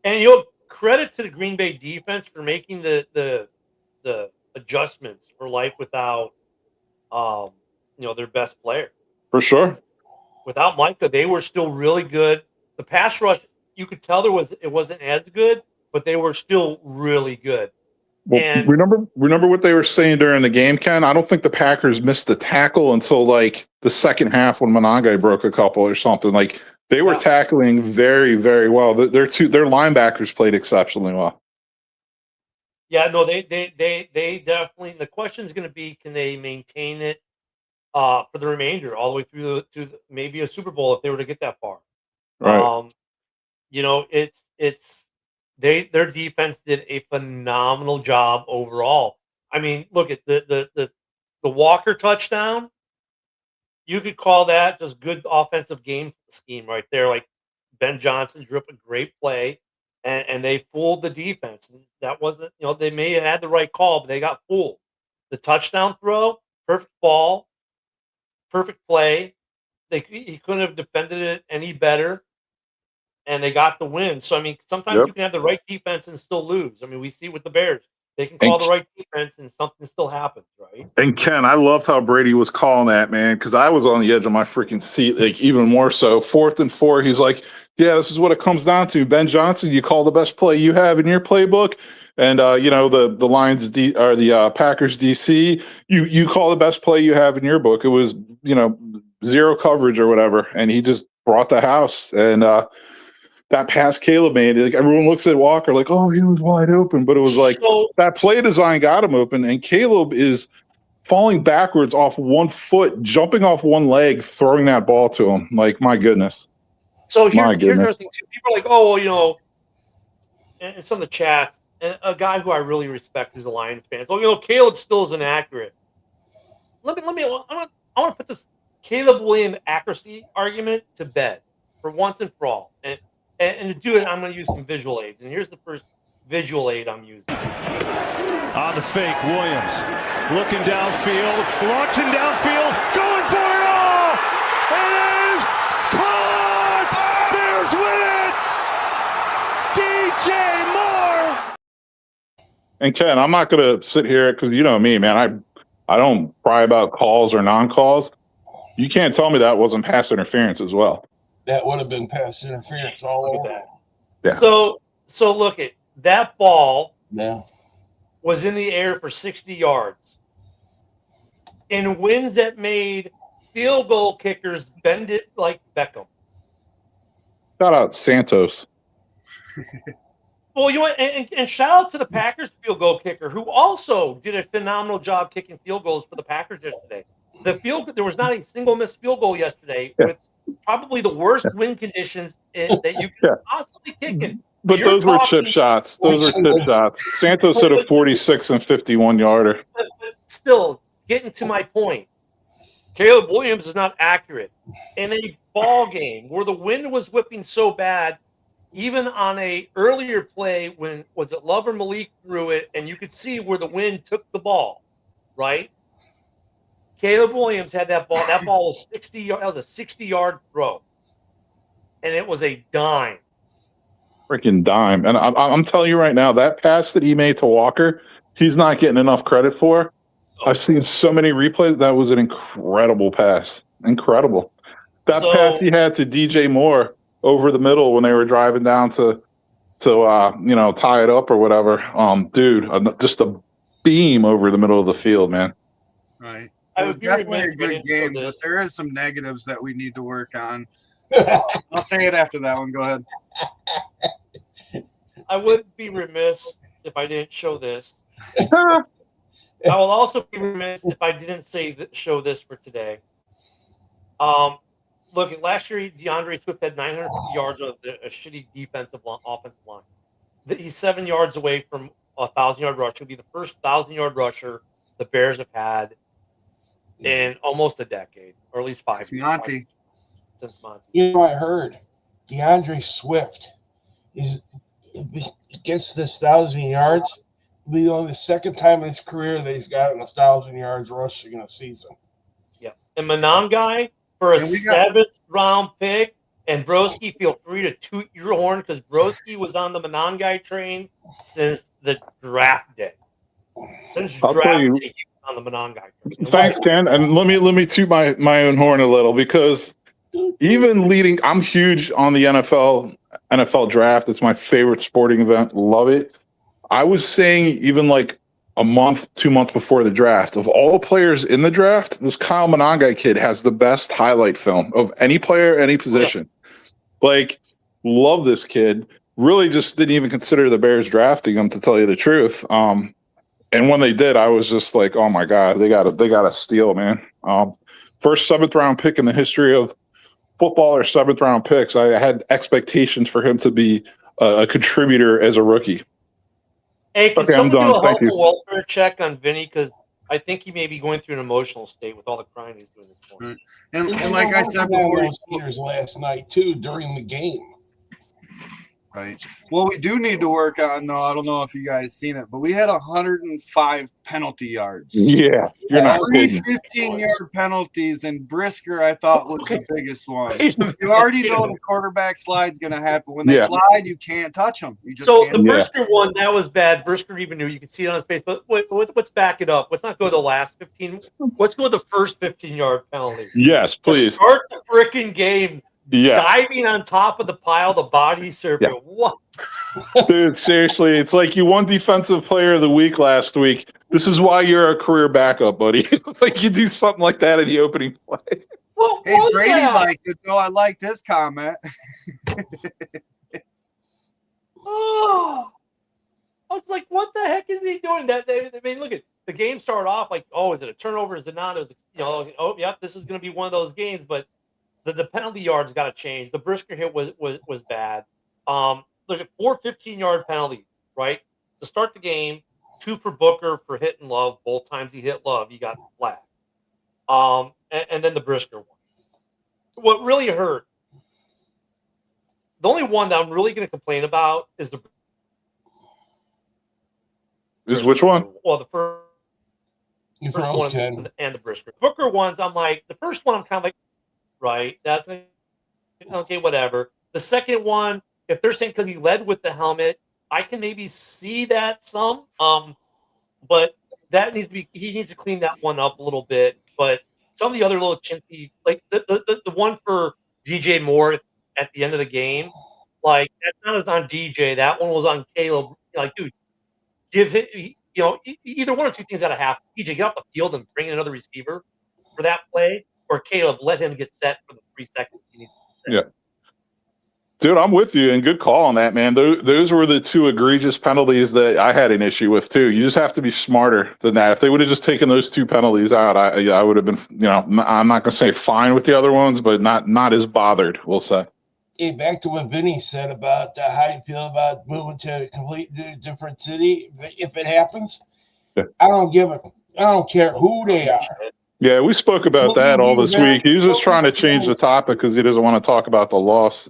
And credit to the Green Bay defense for making the adjustments for life without their best player. For sure. Without Micah, they were still really good. The pass rush, you could tell it wasn't as good, but they were still really good. Well, and remember what they were saying during the game, Ken? I don't think the Packers missed the tackle until like the second half when Monangai broke a couple or something. Like they were tackling very, very well. Their linebackers played exceptionally well. Yeah, no, they definitely. The question is going to be, can they maintain it for the remainder, all the way through to maybe a Super Bowl if they were to get that far? Right. Their defense did a phenomenal job overall. I mean, look at the Walker touchdown. You could call that just good offensive game scheme right there. Like Ben Johnson drew up a great play, and they fooled the defense. That wasn't, they may have had the right call, but they got fooled. The touchdown throw, perfect ball, perfect play. He couldn't have defended it any better. And they got the win. So, I mean, sometimes you can have the right defense and still lose. I mean, we see with the Bears. They can call the right defense and something still happens, right? And Ken, I loved how Brady was calling that, man, because I was on the edge of my freaking seat, like even more so. 4th and 4, he's like, yeah, this is what it comes down to. Ben Johnson, you call the best play you have in your playbook. And, the Lions or the Packers DC, you call the best play you have in your book. It was, zero coverage or whatever. And he just brought the house. And, that pass Caleb made, like everyone looks at Walker like, oh, he was wide open, but it was like that play design got him open, and Caleb is falling backwards off one foot, jumping off one leg, throwing that ball to him. Like, my goodness. So here's another thing too. People are like, oh, well, and some of the chats, and a guy who I really respect who's a Lions fan. So Caleb still is inaccurate. I want to put this Caleb Williams accuracy argument to bed for once and for all. And to do it, I'm going to use some visual aids. And here's the first visual aid I'm using. On the fake, Williams looking downfield, launching downfield, going for it all! It is caught! Bears win it! DJ Moore! And Ken, I'm not going to sit here because you know me, man. I don't pry about calls or non-calls. You can't tell me that wasn't pass interference as well. That would have been pass interference all over. Yeah. So look at that ball. Yeah. Was in the air for 60 yards. In winds that made field goal kickers bend it like Beckham. Shout out Santos. Well, you know what? And shout out to the Packers field goal kicker, who also did a phenomenal job kicking field goals for the Packers yesterday. There was not a single missed field goal yesterday, Yeah. with probably the worst wind conditions that you Yeah. could possibly kick in. But You're those were chip talking- shots. Those were chip shots. Santos hit a 46 and 51 yarder. But still, getting to my point, Caleb Williams is not accurate in a ball game where the wind was whipping so bad. Even on a earlier play, when was it Love or Malik threw it, and you could see where the wind took the ball, right? Caleb Williams had that ball. That ball was 60 yards. That was a 60-yard throw, and it was a dime. Freaking dime. And I'm telling you right now, that pass that he made to Walker, he's not getting enough credit for. I've seen so many replays. That was an incredible pass. Incredible. That pass he had to DJ Moore over the middle when they were driving down to tie it up or whatever. Dude, just a beam over the middle of the field, man. Right. I It was would be definitely a remiss if I good didn't show game, but this. there is some negatives that we need to work on. I'll say it after that one. Go ahead. I would be remiss if I didn't show this. I will also be remiss if I didn't show this for today. Look, last year DeAndre Swift had 950 yards of a shitty offensive line. He's 7 yards away from a 1,000-yard rusher. He'll be the first 1,000-yard rusher the Bears have had in almost a decade, or at least 5 It's years. Monty. Since Monty. You know, I heard DeAndre Swift gets this 1,000 yards. It'll be only the second time in his career that he's gotten 1,000 yards rushing in a season. Yeah. And Monangai for a 7th-round pick, and Broski, feel free to toot your horn because Broski was on the Monangai train since the draft day. I'll tell you, he was on the Monangai train. Thanks, Ken. And let me toot my own horn a little, because even leading, I'm huge on the NFL draft. It's my favorite sporting event. Love it. I was saying even like a month, 2 months before the draft, of all the players in the draft, this Kyle Monangai kid has the best highlight film of any player, any position. Like, love this kid. Really just didn't even consider the Bears drafting him, to tell you the truth. And when they did, I was just like, oh my God, they got a steal, man. First 7th-round pick in the history of football, or 7th-round picks. I had expectations for him to be a contributor as a rookie. Hey, can Okay, I'm someone do done. a Thank health and you. welfare check on Vinny? Because I think he may be going through an emotional state with all the crying he's doing this morning. And like I said before, last night too during the game. right. What we do need to work on, though, I don't know if you guys seen it, but we had 105 penalty yards. Yeah, you're not kidding. 15-yard penalties, and Brisker, I thought, was the biggest one. You already know the quarterback slide's going to happen. When they slide, you can't touch them. You just So can't. the Brisker one, that was bad. Brisker even knew. You can see it on his face. But let's back it up. Let's not go to the last 15. Let's go to the first 15-yard penalty. Yes, please. Start the freaking game. Yeah. Diving on top of the pile, the body serpent. Yeah. What? Dude, seriously, it's like you won Defensive Player of the Week last week. This is why you're a career backup, buddy. Like, you do something like that in the opening play. What Hey, was Brady that? liked it, though. I liked his comment. Oh, I was like, what the heck is he doing? I mean, look at the game started off like, oh, is it a turnover? Is it not? It was, oh, yep, this is going to be one of those games. But the penalty yards got to change. The Brisker hit was bad. Look at 4 15-yard penalties, right? To start the game, 2 for Booker for hitting Love. Both times he hit Love, he got flat. And then the Brisker one. What really hurt, the only one that I'm really going to complain about is the. Is which one? Well, the first one and the Brisker. Booker ones, I'm like, the first one, I'm kind of like, right, that's okay, whatever. The second one, if they're saying because he led with the helmet, I can maybe see that some. But that he needs to clean that one up a little bit. But some of the other little chintzy, like the one for DJ Moore at the end of the game, like that's not as on DJ. That one was on Caleb. Like, dude, give it. Either one or two things got to happen. DJ, get off the field and bring in another receiver for that play, or Caleb, let him get set for the 3 seconds he needs to set. Yeah. Dude, I'm with you, and good call on that, man. Those were the two egregious penalties that I had an issue with too. You just have to be smarter than that. If they would have just taken those two penalties out, I would have been, I'm not going to say fine with the other ones, but not as bothered. We'll say. Hey, back to what Vinny said about how you feel about moving to a completely different city. If it happens, Yeah. I don't care who they are. Yeah, we spoke about that all this week. He was just trying to change the topic because he doesn't want to talk about the loss.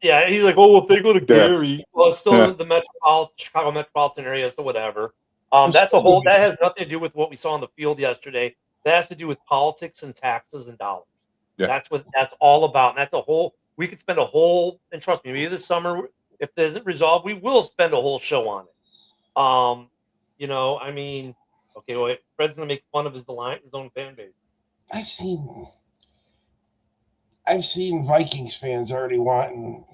Yeah, he's like, oh, well, if they go to Gary, well, it's still Yeah. the Chicago metropolitan area, so whatever. That has nothing to do with what we saw on the field yesterday. That has to do with politics and taxes and dollars. Yeah. That's what that's all about. And that's a whole. We could spend a whole, and trust me, maybe this summer, if it isn't resolved, we will spend a whole show on it. I mean, okay, wait, Fred's gonna make fun of his own fan base. I've seen Vikings fans already wanting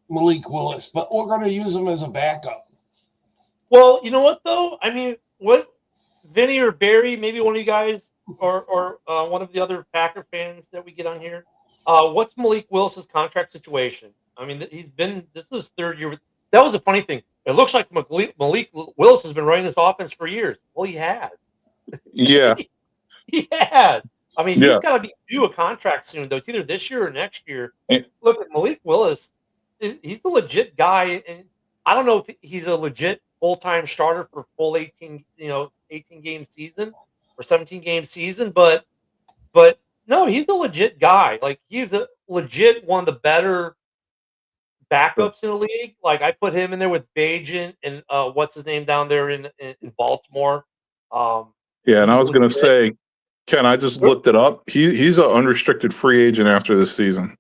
Malik Willis, but we're going to use him as a backup. Well, you know what though? I mean, what Vinny or Barry, maybe one of you guys, or one of the other Packer fans that we get on here. What's Malik Willis's contract situation? I mean, this is his third year. That was a funny thing. It looks like Malik Willis has been running this offense for years. Well, he has. Yeah. He has. I mean, Yeah. he's got to be due a contract soon, though. It's either this year or next year. Yeah. Look at Malik Willis. He's a legit guy, and I don't know if he's a legit full-time starter for full 18 game season or 17 game season, but no, he's a legit guy. Like, he's a legit one of the better backups in the league. Like, I put him in there with Bajan and what's his name down there in Baltimore. Yeah, and I was going to say, Ken, I just looked it up. He's an unrestricted free agent after this season.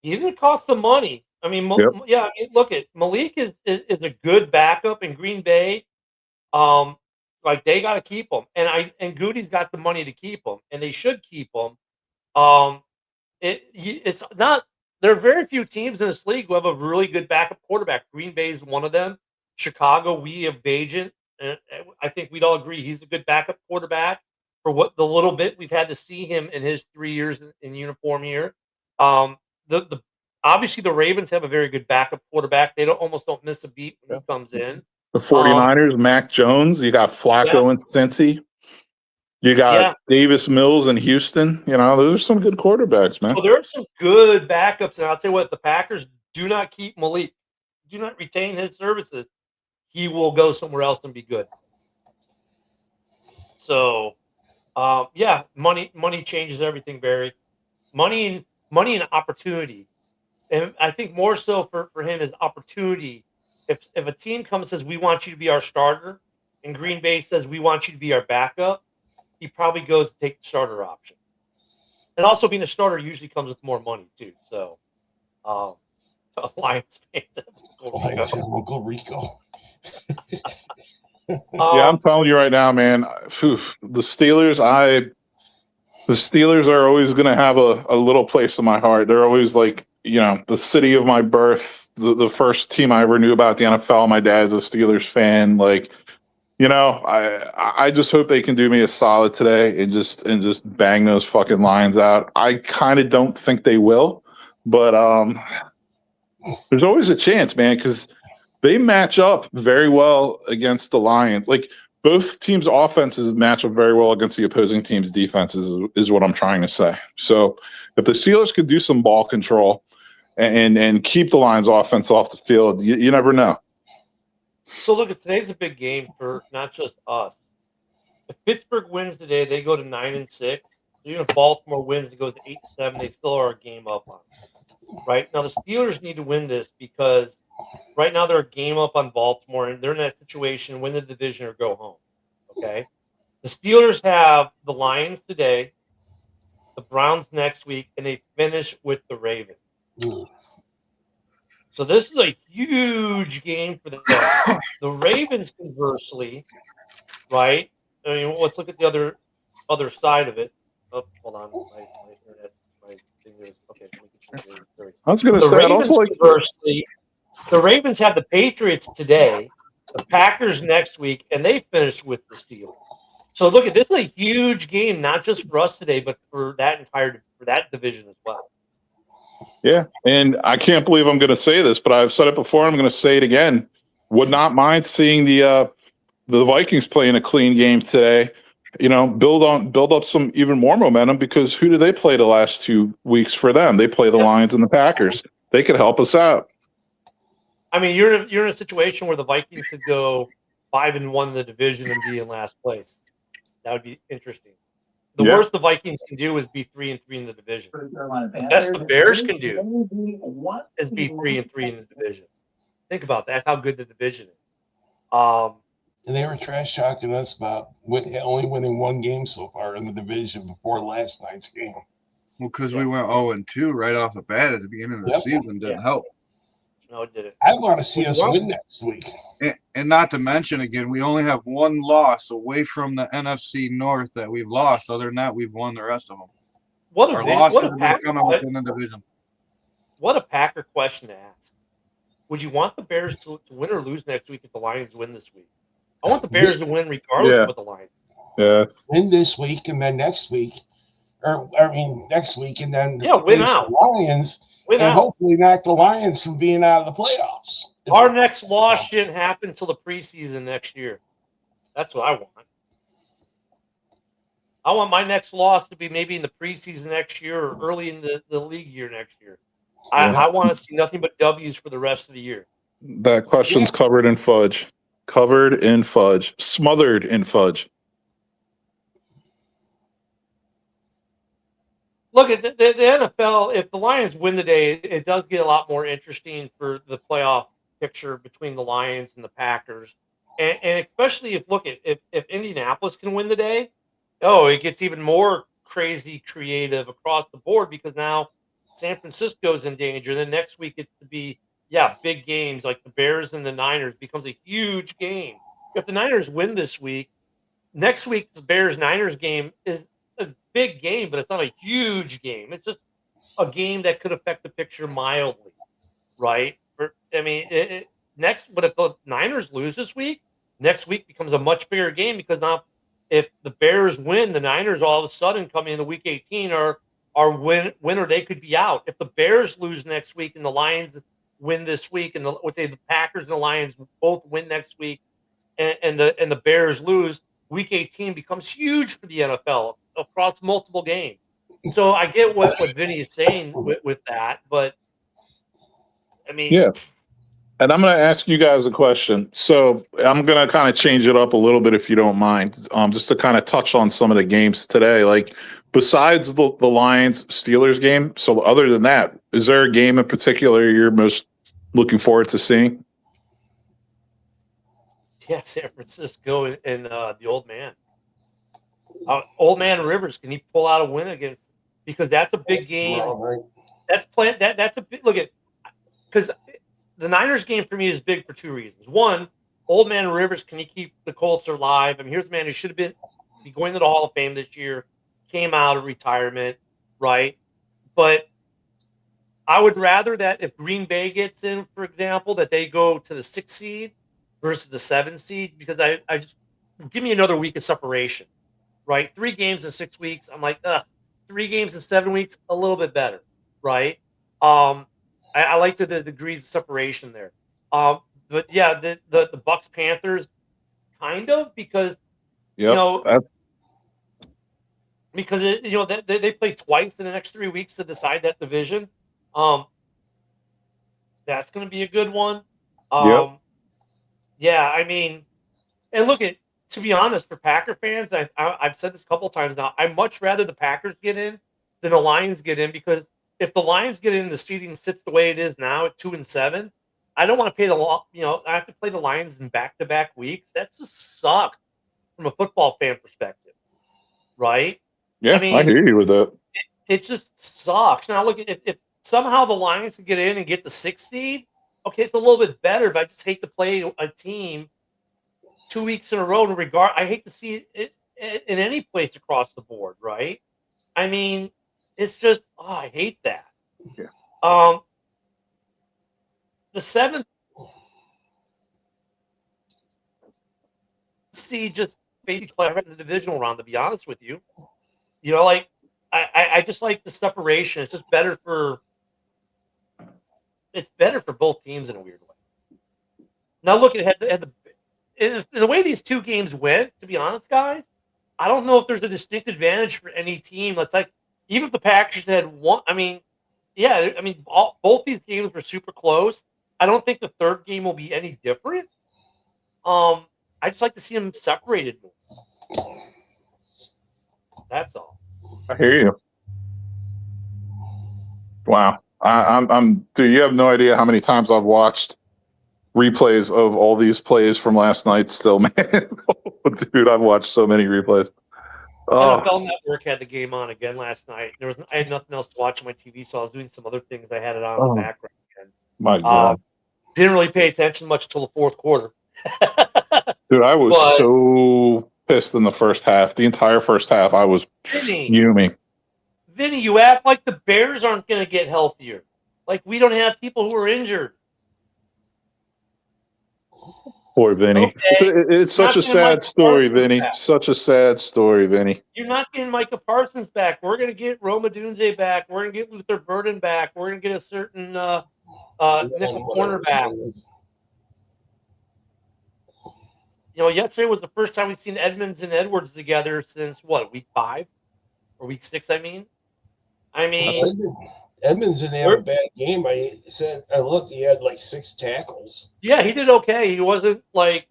He's going to cost some money. I mean, yeah. I mean, look at Malik is a good backup in Green Bay. Like, they got to keep him, and Goody's got the money to keep him, and they should keep him. It's not. There are very few teams in this league who have a really good backup quarterback. Green Bay is one of them. Chicago, we have Bajan, and I think we'd all agree he's a good backup quarterback for what the little bit we've had to see him in his 3 years in uniform here. Obviously, the Ravens have a very good backup quarterback. They almost don't miss a beat when he comes in. The 49ers, Mac Jones. You got Flacco and Cincy. You got Davis Mills in Houston. Those are some good quarterbacks, man. So there are some good backups. And I'll tell you what, the Packers do not keep Malik. Do not retain his services. He will go somewhere else and be good. So, money changes everything, Barry. Money and opportunity. And I think more so for him is opportunity. If a team comes and says, we want you to be our starter, and Green Bay says, we want you to be our backup, he probably goes to take the starter option. And also, being a starter usually comes with more money, too. So, Lions fans. Uncle Rico. Yeah, I'm telling you right now, man. The Steelers are always going to have a little place in my heart. They're always like, the city of my birth, the first team I ever knew about the NFL. My dad's a Steelers fan. Like, I just hope they can do me a solid today and just bang those fucking Lions out. I kind of don't think they will, but there's always a chance, man, because they match up very well against the Lions. Like, both teams' offenses match up very well against the opposing team's defenses, is what I'm trying to say. So if the Steelers could do some ball control and keep the Lions' offense off the field, you never know. So look, today's a big game for not just us. If Pittsburgh wins today, they go to 9-6. Even if Baltimore wins, it goes to 8-7. They still are a game up on it. Right now, the Steelers need to win this because right now they're a game up on Baltimore, and they're in that situation: win the division or go home. Okay, the Steelers have the Lions today, the Browns next week, and they finish with the Ravens. So this is a huge game for them. The Ravens, conversely, right? I mean, let's look at the other side of it. Oh, hold on, my internet, my thing is okay. I was going to say, Ravens, conversely, the Ravens have the Patriots today, the Packers next week, and they finish with the Steelers. So look at this is a huge game, not just for us today, but for that division as well. Yeah, and I can't believe I'm going to say this, but I've said it before. I'm going to say it again. Would not mind seeing the Vikings playing a clean game today. Build up some even more momentum, because who do they play the last 2 weeks for them? They play the Lions and the Packers. They could help us out. I mean, you're in a situation where the Vikings could go 5-1 in the division and be in last place. That would be interesting. The Yeah, worst the Vikings can do is be 3-3 in the division. The best the Bears can do is be 3-3 in the division. Think about that. That's how good the division is. And they were trash talking us about only winning one game so far in the division before last night's game. Well, because we went 0-2 right off the bat at the beginning of the season didn't help. No, it didn't. I want to see us win next week. And not to mention, again, we only have one loss away from the NFC North that we've lost. Other than that, we've won the rest of them. Our losses have been coming within the division. What a Packer question to ask. Would you want the Bears to win or lose next week if the Lions win this week? I want the Bears to win regardless of what the Lions do. Yeah. Win this week and then next week. Next week and then win out. The Lions. Win and out. Hopefully knock the Lions from being out of the playoffs. Our next loss shouldn't happen until the preseason next year. That's what I want. I want my next loss to be maybe in the preseason next year or early in the league year next year. I want to see nothing but W's for the rest of the year. That question's covered in fudge. Covered in fudge. Smothered in fudge. Look at the NFL. If the Lions win today, it does get a lot more interesting for the playoff picture between the Lions and the Packers, and especially if Indianapolis can win today, it gets even more crazy creative across the board, because now San Francisco's in danger. Then next week it's to be big games like the Bears and the Niners becomes a huge game. If the Niners win this week, next week's Bears-Niners game is a big game, but it's not a huge game. It's just a game that could affect the picture mildly, right? But if the Niners lose this week, next week becomes a much bigger game, because now if the Bears win, the Niners all of a sudden coming into Week 18 are winner. They could be out. If the Bears lose next week and the Lions win this week, and the Packers and the Lions both win next week, and the Bears lose, Week 18 becomes huge for the NFL across multiple games. So I get what Vinny is saying with that, but yeah. And I'm going to ask you guys a question. So I'm going to kind of change it up a little bit, if you don't mind, just to kind of touch on some of the games today. Like, besides the Lions-Steelers game, so other than that, is there a game in particular you're most looking forward to seeing? Yeah, San Francisco and the Old Man. Old Man Rivers, can he pull out a win against? Because that's a big game. That's a big look at, because the Niners game for me is big for two reasons. One, Old Man Rivers, can he keep the Colts alive? Here's a man who should have be going to the Hall of Fame this year, came out of retirement, right? But I would rather that if Green Bay gets in, for example, that they go to the 6th seed versus the 7th seed, because I just give me another week of separation, right? 3 games in 6 weeks. I'm like, 3 games in 7 weeks, a little bit better, right? I like the degrees of separation there. But yeah, the Bucks Panthers, kind of, because because they play twice in the next 3 weeks to decide that division. That's going to be a good one. Yeah, and look at, to be honest, for Packer fans, I've said this a couple times now. I'd much rather the Packers get in than the Lions get in, because if the Lions get in, the seeding sits the way it is now at 2-7. I don't want to pay I have to play the Lions in back-to-back weeks. That just sucks from a football fan perspective, right? Yeah, I hear you with that. It just sucks. Now, look, if somehow the Lions can get in and get the 6th seed, okay, it's a little bit better, but I just hate to play a team 2 weeks in a row. I hate to see it in any place across the board, right? It's just, I hate that. Yeah. The 7th seed just basically play in the divisional round, to be honest with you. I just like the separation. It's just better for it's better for both teams in a weird way. Now look at the way these two games went. To be honest, guys, I don't know if there's a distinct advantage for any team. That's like even if the Packers had won. I mean, yeah, I mean both these games were super close. I don't think the third game will be any different. I just like to see them separated more. That's all. I hear you. Wow. I'm dude, you have no idea how many times I've watched replays of all these plays from last night still, man. Dude, I've watched so many replays. Oh, NFL Network had the game on again last night. I had nothing else to watch on my TV, so I was doing some other things. I had it on in the background. And, my God. didn't really pay attention much until the fourth quarter. Dude, I was so pissed in the first half. The entire first half, I was fuming. Vinny, you act like the Bears aren't going to get healthier. Like we don't have people who are injured. Poor Vinny. Okay. It's such a sad story, Vinny. Such a sad story, Vinny. You're not getting Micah Parsons back. We're going to get Roma Dunze back. We're going to get Luther Burden back. We're going to get a certain nickel cornerback. You know, yesterday was the first time we've seen Edmonds and Edwards together since what, week 5 or week 6? I mean, Edmonds didn't have a bad game. I looked, he had like 6 tackles. Yeah, he did okay. He wasn't like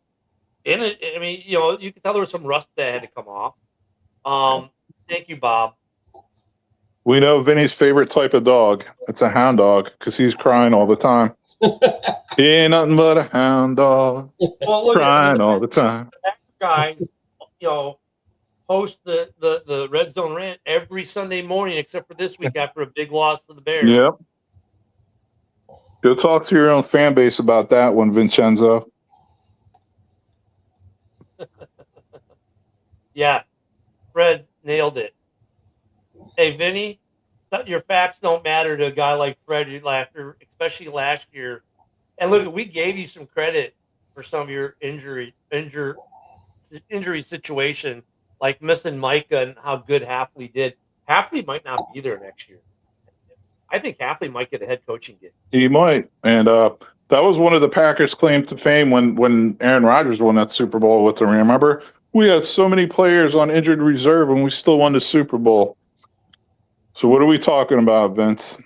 in it. I mean, you know, you could tell there was some rust that had to come off. Thank you, Bob. We know Vinny's favorite type of dog. It's a hound dog because he's crying all the time. He ain't nothing but a hound dog. Well, look, crying all the time. Guys, you know, host the Red Zone Rant every Sunday morning, except for this week after a big loss to the Bears. Yep. Go talk to your own fan base about that one, Vincenzo. Yeah, Fred nailed it. Hey, Vinny, your facts don't matter to a guy like Fred after, especially last year. And look, we gave you some credit for some of your injury situation, like missing Micah and how good Hafley did. Hafley might not be there next year. I think Hafley might get a head coaching gig. He might. And that was one of the Packers' claim to fame when Aaron Rodgers won that Super Bowl with them. Remember? We had so many players on injured reserve and we still won the Super Bowl. So what are we talking about, Vince?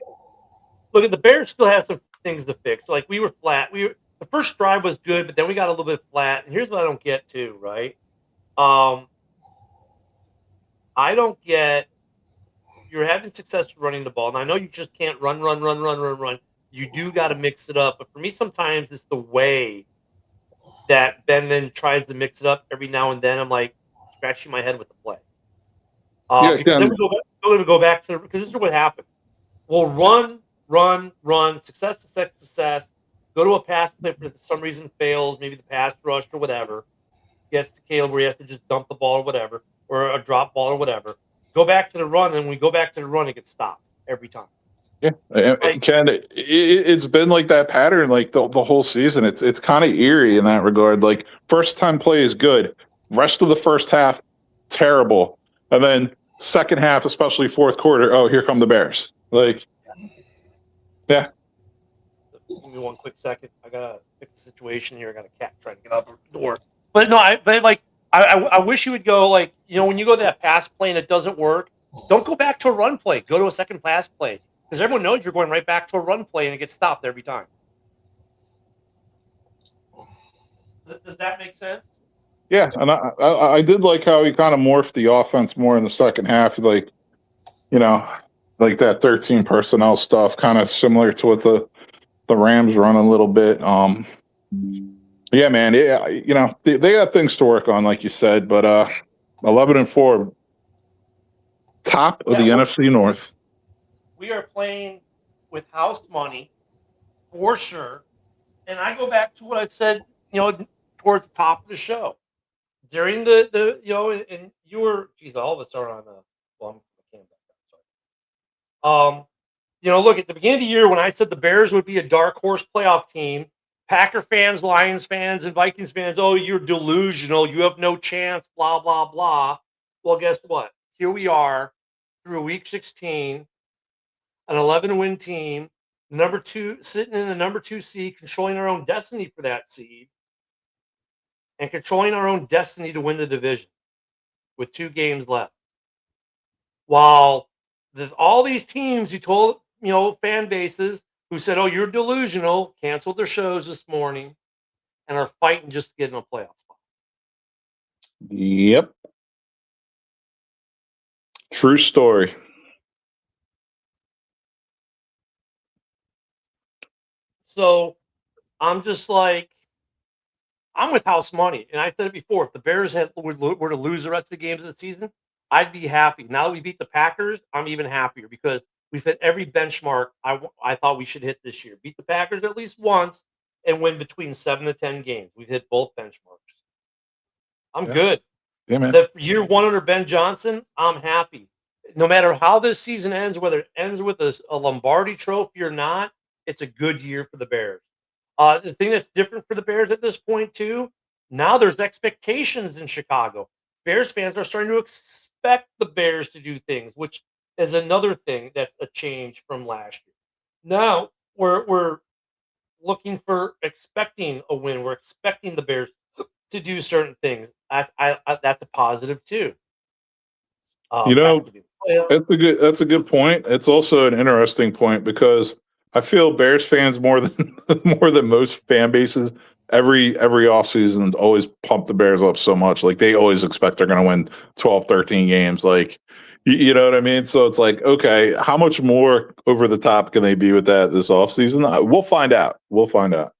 Look, the Bears still have some things to fix. Like we were flat. The first drive was good, but then we got a little bit flat. And here's what I don't get too, right? I don't get you're having success running the ball. And I know you just can't run. You do got to mix it up. But for me, sometimes it's the way that Ben then tries to mix it up every now and then. I'm like scratching my head with the play. Because then we go back to, because this is what happens. We'll run, success. Go to a pass play for some reason fails, maybe the pass rush or whatever. Gets to Caleb where he has to just dump the ball or whatever, or a drop ball or whatever. Go back to the run, and when we go back to the run, it gets stopped every time. Yeah, Ken, it's been like that pattern like the whole season. It's kind of eerie in that regard. Like first time play is good, rest of the first half terrible, and then second half, especially fourth quarter, oh, here come the Bears. Like, yeah. Give me one quick second. I gotta fix the situation here. I got a cat trying to get out the door. But no, I wish you would go like, you know, when you go to that pass play and it doesn't work, don't go back to a run play. Go to a second pass play. Because everyone knows you're going right back to a run play and it gets stopped every time. Does that make sense? Yeah, and I did like how he kind of morphed the offense more in the second half, like, you know, like that 13 personnel stuff, kind of similar to what the Rams run a little bit. Yeah, man, yeah, you know, they got things to work on, like you said, but 11-4, top of the NFC North. We are playing with house money for sure. And I go back to what I said, you know, towards the top of the show. During the you know, and you were, geez, all of us are on you know, look, at the beginning of the year when I said the Bears would be a dark horse playoff team, Packer fans, Lions fans, and Vikings fans, oh, you're delusional, you have no chance, blah, blah, blah. Well, guess what? Here we are through week 16, an 11-win team, number 2, sitting in the number 2 seed, controlling our own destiny for that seed, and controlling our own destiny to win the division with 2 games left. While all these teams who told, fan bases who said, "Oh, you're delusional," canceled their shows this morning and are fighting just to get in a playoff spot. Yep. True story. So I'm just like, I'm with house money, and I said it before. If the Bears were to lose the rest of the games of the season, I'd be happy. Now that we beat the Packers, I'm even happier because we've hit every benchmark I thought we should hit this year. Beat the Packers at least once and win between 7 to 10 games. We've hit both benchmarks. I'm good. Yeah, man. The year 1 under Ben Johnson, I'm happy. No matter how this season ends, whether it ends with a Lombardi trophy or not, it's a good year for the Bears. The thing that's different for the Bears at this point, too, now there's expectations in Chicago. Bears fans are starting to expect the Bears to do things, which is another thing that's a change from last year. Now we're looking for expecting a win. We're expecting the Bears to do certain things. That's a positive too. You know, Back to the playoffs. that's a good point. It's also an interesting point because I feel Bears fans more than more than most fan bases every offseason always pump the Bears up so much. Like they always expect they're going to win 12, 13 games. Like you know what I mean? So it's like, okay, how much more over the top can they be with that this offseason? We'll find out. We'll find out.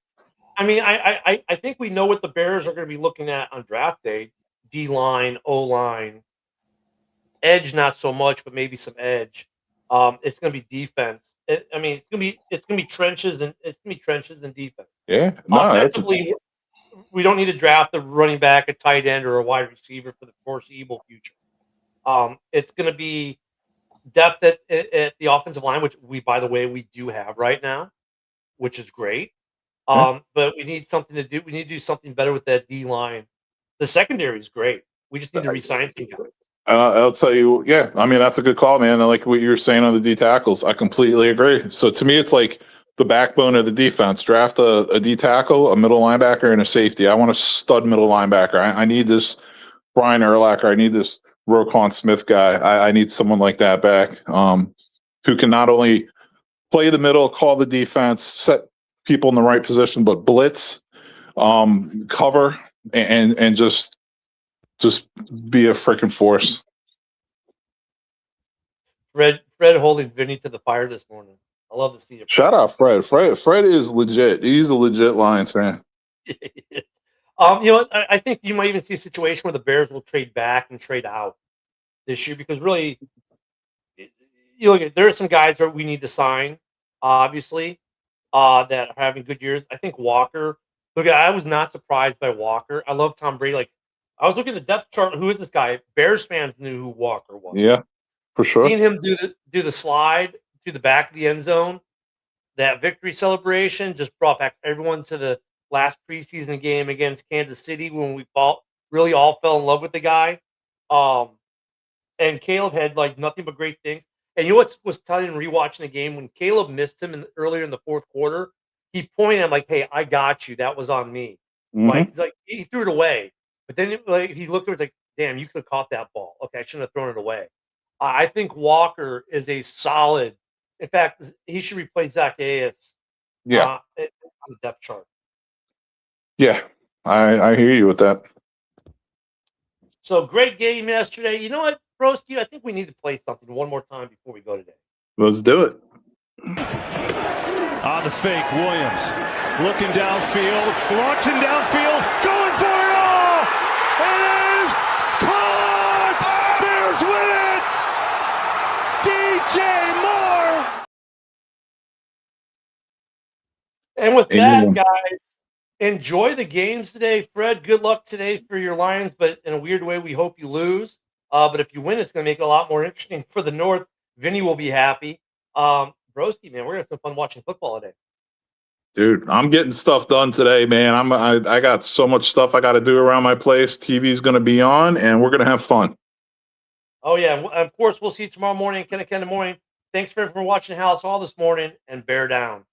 I mean, I think we know what the Bears are going to be looking at on draft day: D line, O line, edge, not so much, but maybe some edge. It's going to be defense. It's going to be trenches and defense. Yeah, no, Offensively, we don't need to draft a running back, a tight end, or a wide receiver for the foreseeable future. It's going to be depth at the offensive line, which by the way, we do have right now, which is great. But we need something to do. We need to do something better with that D line. The secondary is great. We just need to resign some guys. I'll tell you, yeah, I mean, that's a good call, man. I like what you were saying on the D tackles. I completely agree. So to me, it's like the backbone of the defense. Draft a D tackle, a middle linebacker, and a safety. I want a stud middle linebacker. I need this Brian Urlacher. I need this Roquan Smith guy. I need someone like that back who can not only play the middle, call the defense, set people in the right position, but blitz, cover, and just be a freaking force. Fred holding Vinny to the fire this morning. I love to see it. Shout out Fred. Fred is legit. He's a legit Lions fan. I think you might even see a situation where the Bears will trade back and trade out this year because really, you look at there are some guys that we need to sign, obviously, that are having good years. I think Walker. Look, I was not surprised by Walker. I love Tom Brady. Like I was looking at the depth chart. Who is this guy? Bears fans knew who Walker was. Yeah, for sure. Seeing him do the slide to the back of the end zone, that victory celebration just brought back everyone to the last preseason game against Kansas City when we really all fell in love with the guy. And Caleb had like nothing but great things. And you know what was telling him rewatching the game when Caleb missed him earlier in the fourth quarter? He pointed at him like, "Hey, I got you. That was on me." Mm-hmm. Like he's like he threw it away, but then he looked at it like, "Damn, you could have caught that ball. Okay, I shouldn't have thrown it away." I think Walker is a solid. In fact, he should replace Zach Ayes. Yeah, on the depth chart. Yeah, I hear you with that. So great game yesterday. You know what, Broski? I think we need to play something one more time before we go today. Let's do it. On the fake, Williams looking downfield, launching downfield, going for it all! It is caught! Bears win it! DJ Moore! And with that, guys, enjoy the games today. Fred, good luck today for your Lions, but in a weird way, we hope you lose. But if you win, it's going to make it a lot more interesting for the North. Vinny will be happy. Broski, man, we're going to have some fun watching football today. Dude, I'm getting stuff done today, man. I got so much stuff I got to do around my place. TV's going to be on, and we're going to have fun. Oh, yeah. And of course, we'll see you tomorrow morning, 10 in the morning, Thanks for watching Halas Hall this morning, and bear down.